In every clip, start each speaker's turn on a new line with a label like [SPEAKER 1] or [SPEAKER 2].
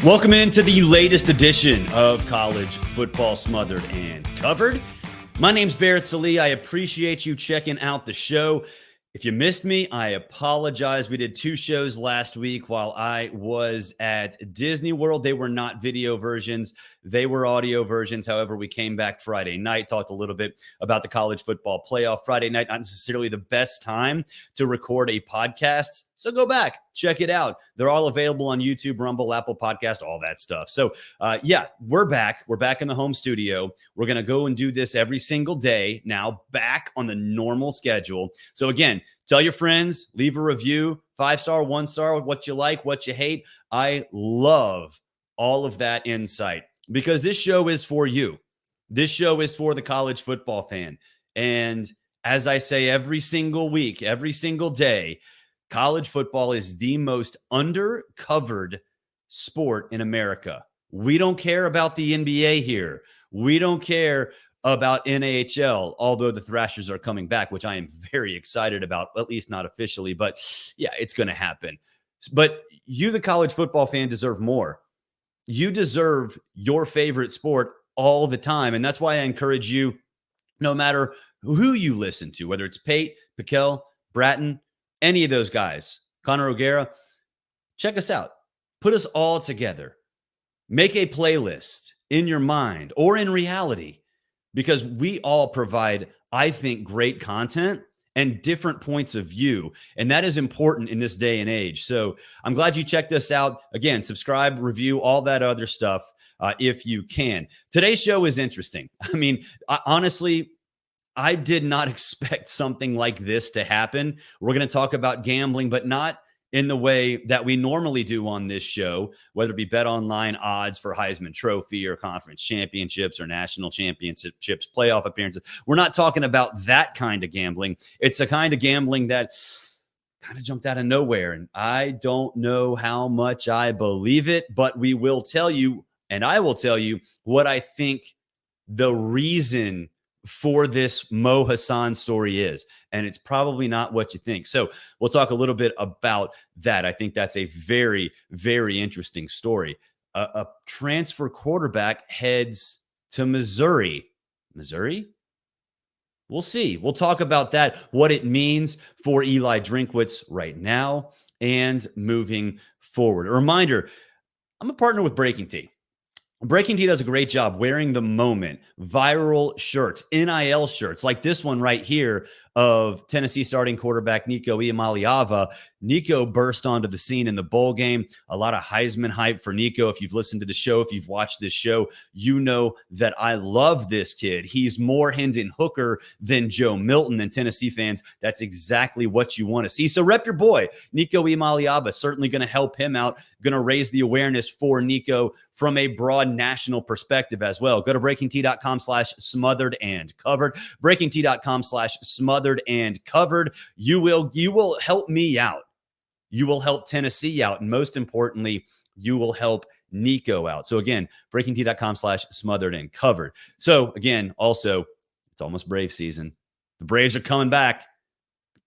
[SPEAKER 1] Welcome into the latest edition of College Football Smothered and Covered. My name's Barrett Salee. I appreciate you checking out the show. If you missed me, I apologize. We did two shows last week while I was at Disney World. They were not video versions. They were audio versions. However, we came back Friday night, talked a little bit about the college football playoff. Friday night, not necessarily the best time to record a podcast. So go back, check it out. They're all available on YouTube, Rumble, Apple Podcast, all that stuff. So yeah, we're back. We're back in the home studio. We're going to go and do this every single day now, back on the normal schedule. So again, tell your friends, leave a review, 5-star, 1-star, what you like, what you hate. I love all of that insight because this show is for you. This show is for the college football fan. And as I say every single week, every single day, college football is the most undercovered sport in America. We don't care about the NBA here. We don't care about NHL, although the Thrashers are coming back, which I am very excited about, at least not officially, but yeah, it's going to happen. But you, the college football fan, deserve more. You deserve your favorite sport all the time. And that's why I encourage you, no matter who you listen to, whether it's Pate, Pikel, Bratton, any of those guys, Connor O'Gara, check us out. Put us all together. Make a playlist in your mind or in reality, because we all provide, I think, great content and different points of view. And that is important in this day and age. So I'm glad you checked us out. Again, subscribe, review, all that other stuff if you can. Today's show is interesting. I mean, honestly, I did not expect something like this to happen. We're going to talk about gambling, but not in the way that we normally do on this show, whether it be bet online odds for Heisman Trophy or conference championships or national championships, playoff appearances. We're not talking about that kind of gambling. It's a kind of gambling that kind of jumped out of nowhere. And I don't know how much I believe it, but we will tell you, and I will tell you what I think the reason for this Mo Hasan story is. And it's probably not what you think. So we'll talk a little bit about that. I think that's a very, very interesting story. A transfer quarterback heads to Missouri. Missouri? We'll see. We'll talk about that, what it means for Eli Drinkwitz right now and moving forward. A reminder, I'm a partner with Breaking Tea. Breaking Tea does a great job wearing the moment, viral shirts, NIL shirts, like this one right here of Tennessee starting quarterback Nico Iamaleava. Nico burst onto the scene in the bowl game. A lot of Heisman hype for Nico. If you've listened to the show, if you've watched this show, you know that I love this kid. He's more Hendon Hooker than Joe Milton, and Tennessee fans, that's exactly what you want to see. So rep your boy, Nico Iamaleava. Certainly going to help him out, going to raise the awareness for Nico from a broad national perspective as well. Go to breakingtea.com/smothered and covered. breakingtea.com/smothered and covered. You will help me out. You will help Tennessee out. And most importantly, you will help Nico out. So again, breakingtea.com/smothered and covered. So again, also, it's almost Brave season. The Braves are coming back.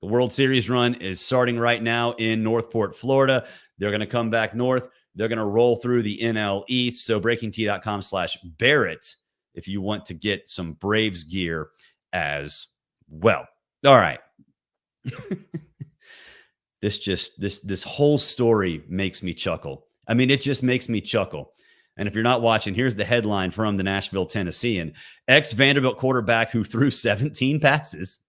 [SPEAKER 1] The World Series run is starting right now in Northport, Florida. They're going to come back north. They're going to roll through the NL East. So breakingtea.com/Barrett if you want to get some Braves gear as well. All right. This whole story makes me chuckle. I mean, it just makes me chuckle. And if you're not watching, here's the headline from the Nashville Tennessean. Ex-Vanderbilt quarterback who threw 17 passes,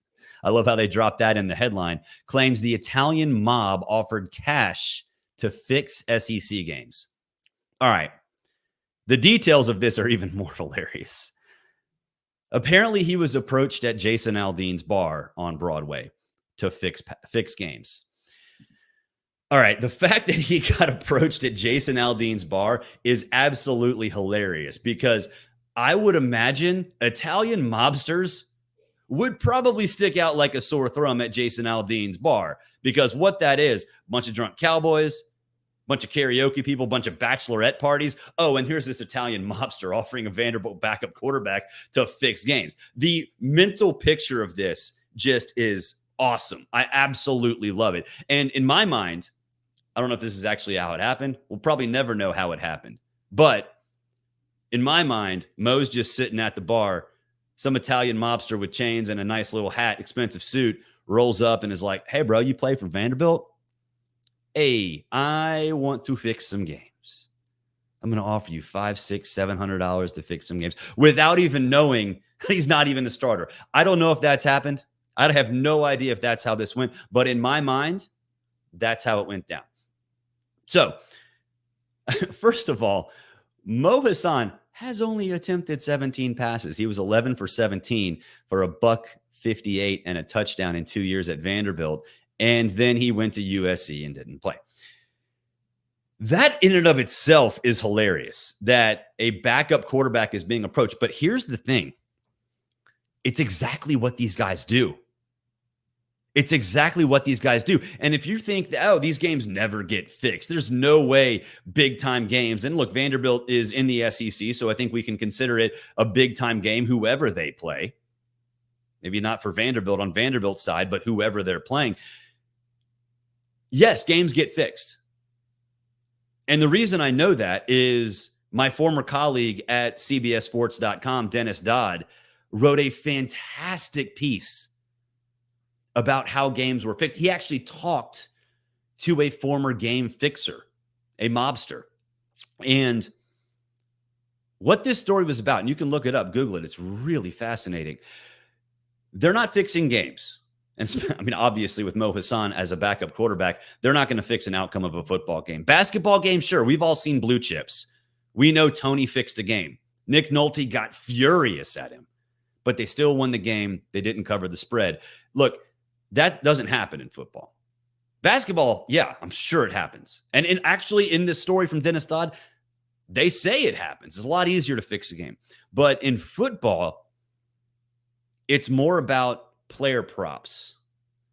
[SPEAKER 1] I love how they dropped that in the headline, claims the Italian mob offered cash to fix SEC games. All right. The details of this are even more hilarious. Apparently, he was approached at Jason Aldean's bar on Broadway to fix games. All right. The fact that he got approached at Jason Aldean's bar is absolutely hilarious because I would imagine Italian mobsters would probably stick out like a sore thumb at Jason Aldean's bar, because what that is, a bunch of drunk cowboys, bunch of karaoke people, bunch of bachelorette parties. Oh, and here's this Italian mobster offering a Vanderbilt backup quarterback to fix games. The mental picture of this just is awesome. I absolutely love it. And in my mind, I don't know if this is actually how it happened. We'll probably never know how it happened. But in my mind, Mo's just sitting at the bar. Some Italian mobster with chains and a nice little hat, expensive suit, rolls up and is like, hey, bro, you play for Vanderbilt? Hey, I want to fix some games. I'm going to offer you $500, $600, $700 to fix some games without even knowing he's not even a starter. I don't know if that's happened. I have no idea if that's how this went. But in my mind, that's how it went down. So, first of all, Mo Hasan has only attempted 17 passes. He was 11 for 17 for $158 and a touchdown in 2 years at Vanderbilt. And then he went to USC and didn't play. That in and of itself is hilarious that a backup quarterback is being approached. But here's the thing. It's exactly what these guys do. It's exactly what these guys do. And if you think that, oh, these games never get fixed, there's no way big time games. And look, Vanderbilt is in the SEC, so I think we can consider it a big time game, whoever they play. Maybe not for Vanderbilt on Vanderbilt's side, but whoever they're playing. Yes, games get fixed. And the reason I know that is my former colleague at CBSSports.com, Dennis Dodd, wrote a fantastic piece about how games were fixed. He actually talked to a former game fixer, a mobster. And what this story was about, and you can look it up, Google it, it's really fascinating. They're not fixing games. And I mean, obviously, with Mo Hasan as a backup quarterback, they're not going to fix an outcome of a football game. Basketball game, sure. We've all seen blue chips. We know Tony fixed a game. Nick Nolte got furious at him, but they still won the game. They didn't cover the spread. Look, that doesn't happen in football. Basketball, yeah, I'm sure it happens. And actually, in this story from Dennis Dodd, they say it happens. It's a lot easier to fix a game. But in football, it's more about player props.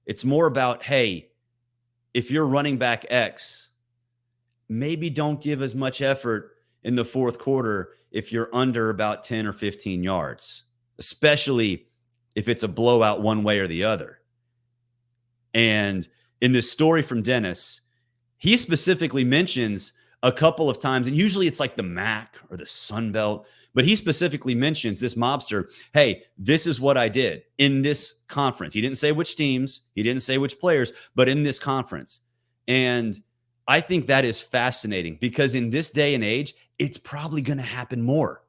[SPEAKER 1] It's more about, hey, if you're running back X, maybe don't give as much effort in the fourth quarter if you're under about 10 or 15 yards, especially if it's a blowout one way or the other. And in this story from Dennis, he specifically mentions a couple of times, and usually it's like the MAC or the Sun Belt, but he specifically mentions this mobster, hey, this is what I did in this conference. He didn't say which teams, he didn't say which players, but in this conference. And I think that is fascinating because in this day and age, it's probably going to happen more.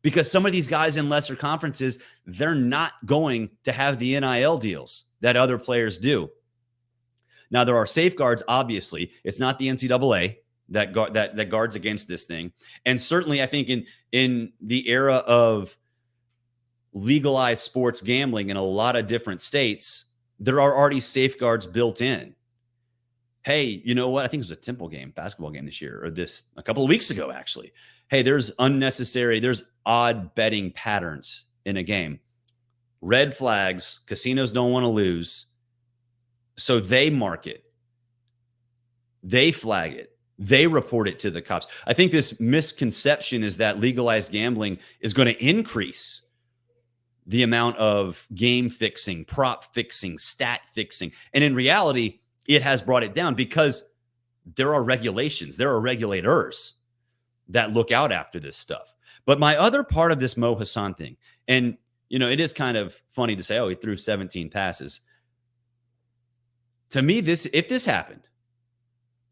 [SPEAKER 1] Because some of these guys in lesser conferences, they're not going to have the NIL deals that other players do. Now, there are safeguards, obviously. It's not the NCAA that guards against this thing. And certainly, I think in the era of legalized sports gambling in a lot of different states, there are already safeguards built in. Hey, you know what? I think it was a Temple game, basketball game this year, or a couple of weeks ago, actually. Hey, there's odd betting patterns in a game. Red flags, casinos don't want to lose. So they mark it. They flag it. They report it to the cops. I think this misconception is that legalized gambling is going to increase the amount of game fixing, prop fixing, stat fixing. And in reality, it has brought it down because there are regulations, there are regulators that look out after this stuff. But my other part of this Mo Hasan thing, and it is kind of funny to say, oh, he threw 17 passes. To me, if this happened,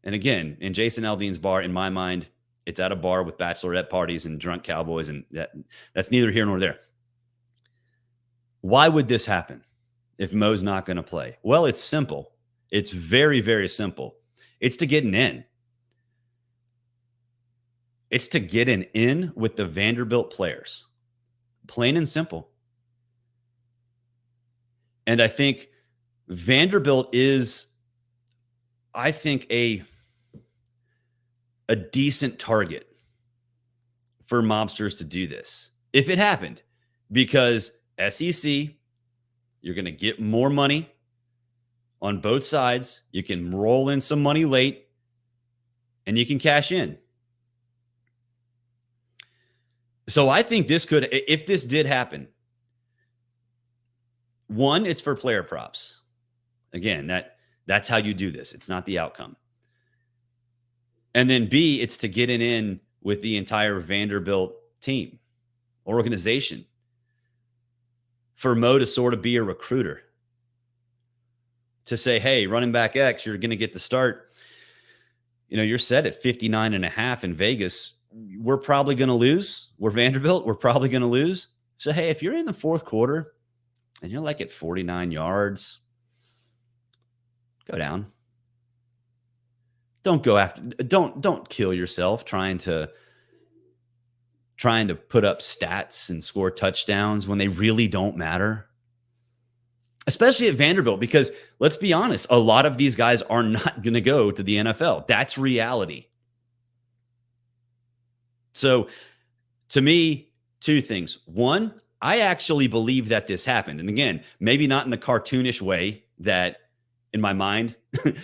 [SPEAKER 1] and again, in Jason Aldean's bar, in my mind, it's at a bar with bachelorette parties and drunk cowboys, and that's neither here nor there. Why would this happen if Mo's not going to play? Well, it's simple. It's very, very simple. It's to get an in. It's to get an in with the Vanderbilt players. Plain and simple. And I think Vanderbilt is, I think, a decent target for mobsters to do this. If it happened, because SEC, you're going to get more money on both sides. You can roll in some money late and you can cash in. So I think this could, if this did happen, one, it's for player props. Again, that's how you do this. It's not the outcome. And then B, it's to get in with the entire Vanderbilt team, organization, for Mo to sort of be a recruiter, to say, hey, running back X, you're going to get the start. You're set at 59.5 in Vegas. We're probably going to lose. We're Vanderbilt. We're probably going to lose. So, hey, if you're in the fourth quarter and you're like at 49 yards, go down. Don't go after, don't kill yourself trying to put up stats and score touchdowns when they really don't matter. Especially at Vanderbilt, because let's be honest, a lot of these guys are not going to go to the NFL. That's reality. So to me, two things. One, I actually believe that this happened. And again, maybe not in the cartoonish way that in my mind,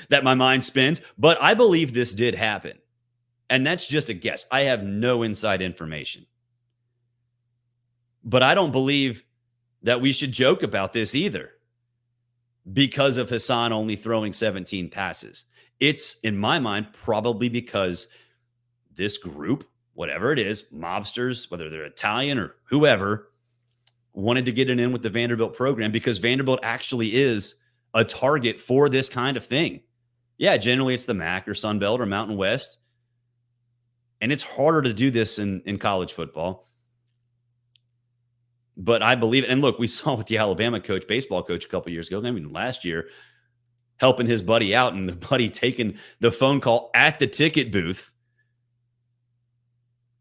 [SPEAKER 1] that my mind spins, but I believe this did happen. And that's just a guess. I have no inside information. But I don't believe that we should joke about this either, because of Hasan only throwing 17 passes. It's, in my mind, probably because this group, whatever it is, mobsters, whether they're Italian or whoever, wanted to get it in with the Vanderbilt program, because Vanderbilt actually is a target for this kind of thing. Yeah, generally it's the MAC or Sun Belt or Mountain West. And it's harder to do this in college football. But I believe it. And look, we saw with the Alabama coach, baseball coach, a couple years ago, last year, helping his buddy out, and the buddy taking the phone call at the ticket booth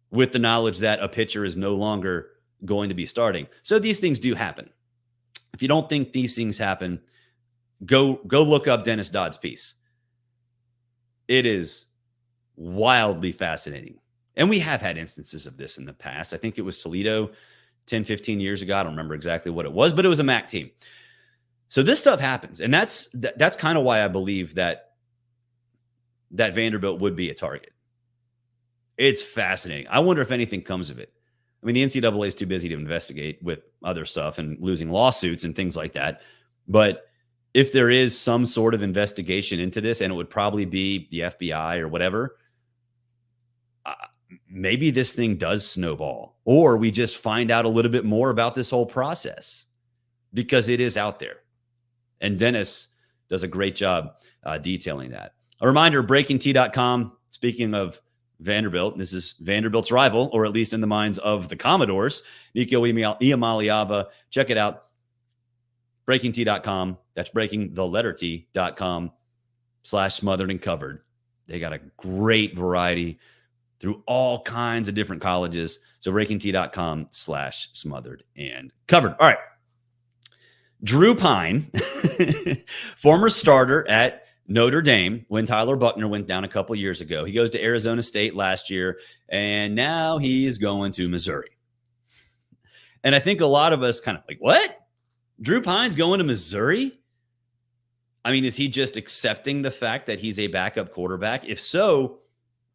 [SPEAKER 1] with the knowledge that a pitcher is no longer going to be starting. So these things do happen. If you don't think these things happen, go look up Dennis Dodd's piece. It is wildly fascinating. And we have had instances of this in the past. I think it was Toledo 10, 15 years ago. I don't remember exactly what it was, but it was a MAC team. So this stuff happens. And that's kind of why I believe that Vanderbilt would be a target. It's fascinating. I wonder if anything comes of it. I mean, the NCAA is too busy to investigate with other stuff and losing lawsuits and things like that. But if there is some sort of investigation into this, and it would probably be the FBI or whatever, maybe this thing does snowball, or we just find out a little bit more about this whole process, because it is out there. And Dennis does a great job detailing that. A reminder, BreakingT.com, speaking of Vanderbilt, this is Vanderbilt's rival, or at least in the minds of the Commodores, Nico Iamaleava. Check it out. BreakingT.com. That's breakingT.com/smothered and covered. They got a great variety through all kinds of different colleges. So BreakingT.com/smothered and covered. All right. Drew Pyne, former starter at Notre Dame when Tyler Buckner went down a couple years ago. He goes to Arizona State last year, and now he is going to Missouri. And I think a lot of us kind of like, what? Drew Pyne's going to Missouri? I mean, is he just accepting the fact that he's a backup quarterback? If so,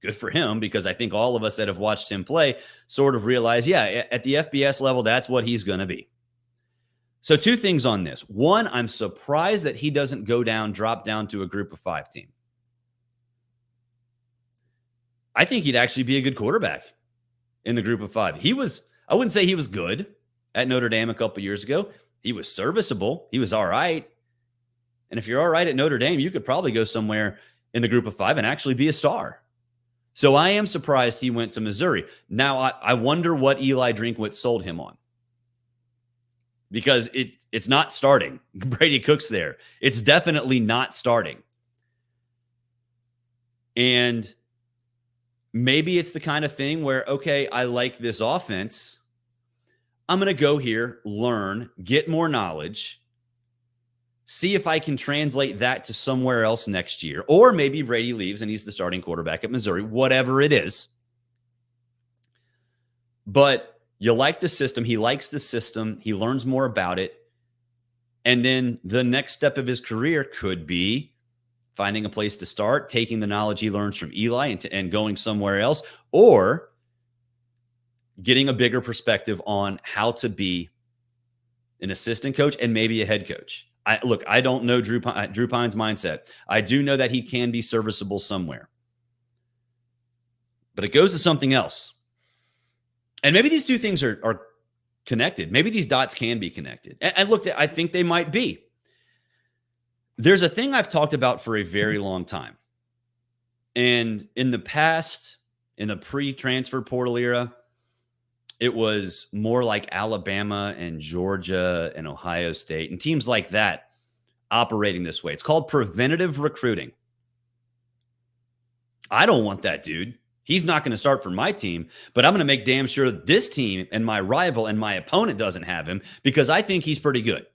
[SPEAKER 1] good for him, because I think all of us that have watched him play sort of realize, yeah, at the FBS level, that's what he's going to be. So two things on this. One, I'm surprised that he doesn't drop down to a group of 5 team. I think he'd actually be a good quarterback in the group of 5. I wouldn't say he was good at Notre Dame a couple years ago. He was serviceable. He was all right. And if you're all right at Notre Dame, you could probably go somewhere in the group of 5 and actually be a star. So I am surprised he went to Missouri. Now, I wonder what Eli Drinkwitz sold him on. Because it's not starting. Brady Cook's there. It's definitely not starting. And maybe it's the kind of thing where, okay, I like this offense. I'm going to go here, learn, get more knowledge, see if I can translate that to somewhere else next year. Or maybe Brady leaves and he's the starting quarterback at Missouri, whatever it is. But you like the system. He likes the system. He learns more about it. And then the next step of his career could be finding a place to start, taking the knowledge he learns from Eli and going somewhere else, or getting a bigger perspective on how to be an assistant coach and maybe a head coach. I don't know Drew Pyne's mindset. I do know that he can be serviceable somewhere. But it goes to something else. And maybe these two things are connected. Maybe these dots can be connected. And look, I think they might be. There's a thing I've talked about for a very long time. And in the past, in the pre-transfer portal era, it was more like Alabama and Georgia and Ohio State and teams like that operating this way. It's called preventative recruiting. I don't want that dude. He's not going to start for my team, but I'm going to make damn sure this team and my rival and my opponent doesn't have him because I think he's pretty good.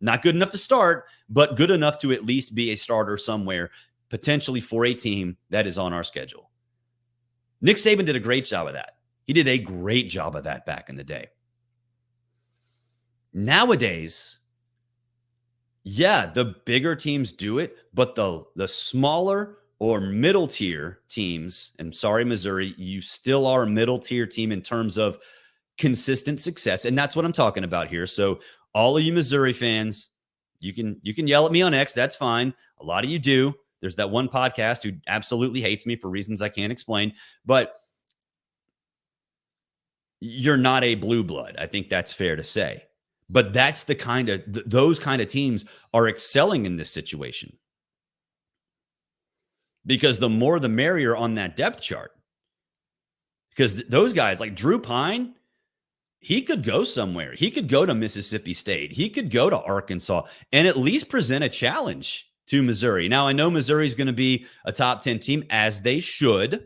[SPEAKER 1] Not good enough to start, but good enough to at least be a starter somewhere, potentially for a team that is on our schedule. Nick Saban did a great job of that. He did a great job of that back in the day. Nowadays, yeah, the bigger teams do it, but the smaller or middle tier teams, and sorry, Missouri, you still are a middle tier team in terms of consistent success. And that's what I'm talking about here. So all of you Missouri fans, you can yell at me on X. That's fine. A lot of you do. There's that one podcast who absolutely hates me for reasons I can't explain, but you're not a blue blood. I think that's fair to say. But that's the kind of, those kind of teams are excelling in this situation. Because the more the merrier on that depth chart. Because those guys like Drew Pyne, he could go somewhere. He could go to Mississippi State. He could go to Arkansas and at least present a challenge to Missouri. Now, I know Missouri is going to be a top 10 team, as they should,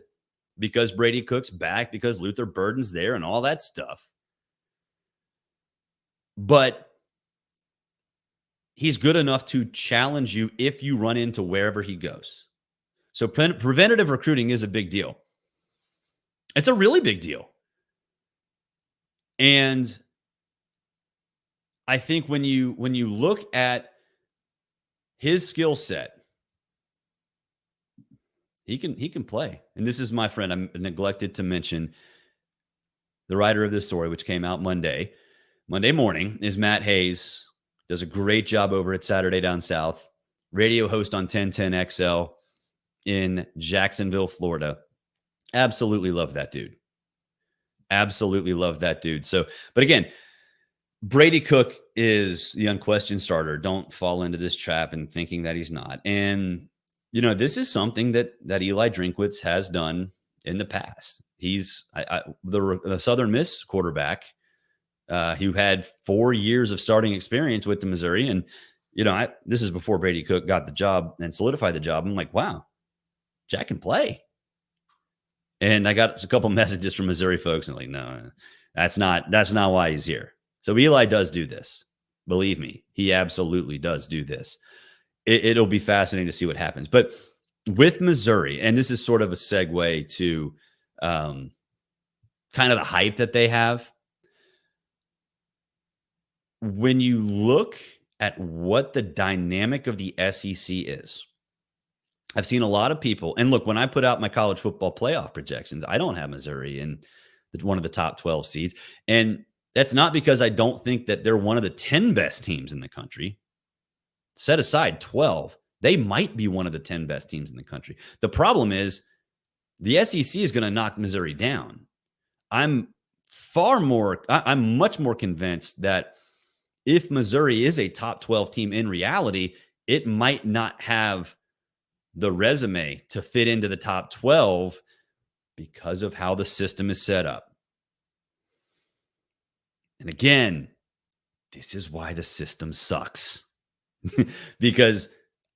[SPEAKER 1] because Brady Cook's back, because Luther Burden's there and all that stuff. But he's good enough to challenge you if you run into wherever he goes. So preventative recruiting is a big deal. It's a really big deal. And I think when you look at his skill set, he can play. And this is my friend. I neglected to mention the writer of this story, which came out Monday morning, is Matt Hayes. Does a great job over at Saturday Down South. Radio host on 1010 XL in Jacksonville, Florida. Absolutely love that dude. Absolutely love that dude. So, but again, Brady Cook is the unquestioned starter. Don't fall into this trap and thinking that he's not. And, you know, this is something that Eli Drinkwitz has done in the past. He's the Southern Miss quarterback who had 4 years of starting experience with the Missouri. And, you know, this is before Brady Cook got the job and solidified the job. I'm like, wow, Jack can play. And I got a couple messages from Missouri folks and like, no, that's not why he's here. So Eli does do this. Believe me, he absolutely does do this. It'll be fascinating to see what happens. But with Missouri, and this is sort of a segue to kind of the hype that they have. When you look at what the dynamic of the SEC is, I've seen a lot of people, and look, when I put out my college football playoff projections, I don't have Missouri in one of the top 12 seeds. And that's not because I don't think that they're one of the 10 best teams in the country. Set aside 12, they might be one of the 10 best teams in the country. The problem is the SEC is going to knock Missouri down. I'm much more convinced that if Missouri is a top 12 team in reality, it might not have the resume to fit into the top 12 because of how the system is set up. And again, this is why the system sucks. Because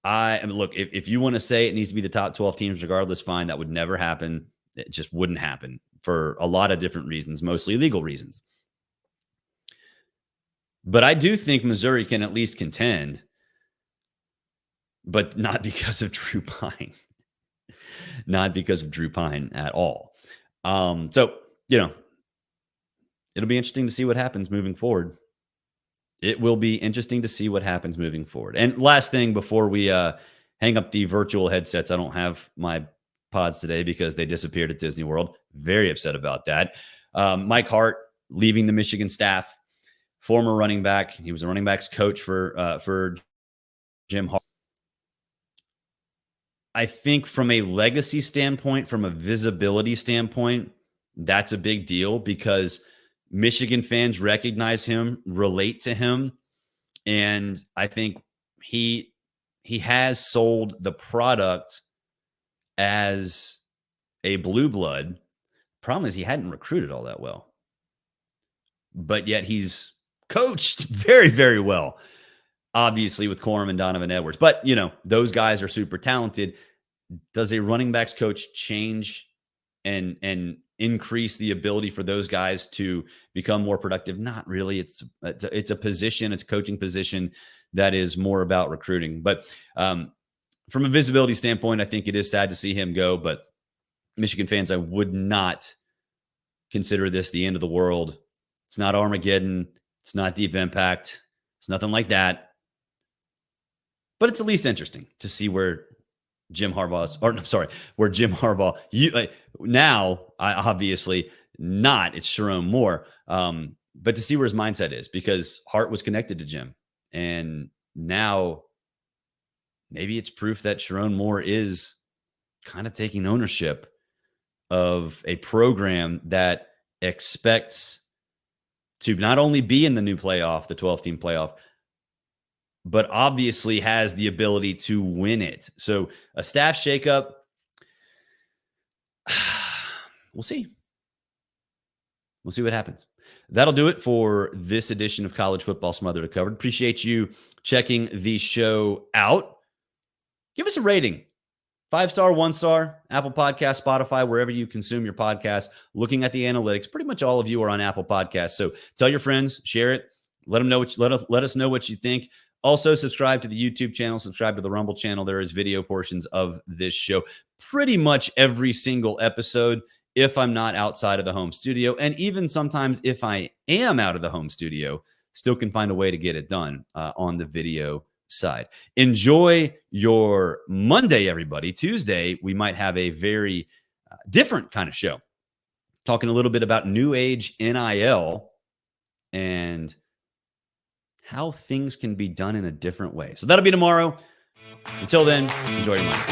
[SPEAKER 1] look, if you want to say it needs to be the top 12 teams regardless, fine. That would never happen. It just wouldn't happen for a lot of different reasons, mostly legal reasons. But I do think Missouri can at least contend, but not because of Drew Pyne. Not because of Drew Pyne at all. So, you know, it'll be interesting to see what happens moving forward. It will be interesting to see what happens moving forward. And last thing before we hang up the virtual headsets, I don't have my pods today because they disappeared at Disney World. Very upset about that. Mike Hart leaving the Michigan staff, former running back. He was a running backs coach for Jim Hart. I think from a legacy standpoint, from a visibility standpoint, that's a big deal because Michigan fans recognize him, relate to him, and I think he has sold the product as a blue blood. Problem is he hadn't recruited all that well, but yet he's coached very, very well, obviously with Corum and Donovan Edwards. But, those guys are super talented. Does a running backs coach change and increase the ability for those guys to become more productive? Not really. It's a position, it's a coaching position that is more about recruiting. But from a visibility standpoint, I think it is sad to see him go. But Michigan fans, I would not consider this the end of the world. It's not Armageddon. It's not Deep Impact. It's nothing like that. But it's at least interesting to see where Jim Harbaugh, now, obviously not, it's Sharon Moore, but to see where his mindset is, because Hart was connected to Jim. And now maybe it's proof that Sharon Moore is kind of taking ownership of a program that expects to not only be in the new playoff, the 12-team playoff, but obviously has the ability to win it. So a staff shakeup, we'll see. We'll see what happens. That'll do it for this edition of College Football Smothered and Covered. Appreciate you checking the show out. Give us a rating. 5-star, 1-star, Apple Podcasts, Spotify, wherever you consume your podcast. Looking at the analytics, pretty much all of you are on Apple Podcasts. So tell your friends, share it. Let them know let us know what you think. Also, subscribe to the YouTube channel, subscribe to the Rumble channel. There is video portions of this show pretty much every single episode if I'm not outside of the home studio. And even sometimes if I am out of the home studio, still can find a way to get it done on the video side. Enjoy your Monday, everybody. Tuesday, we might have a very different kind of show. Talking a little bit about new age NIL and how things can be done in a different way. So that'll be tomorrow. Until then, enjoy your Monday.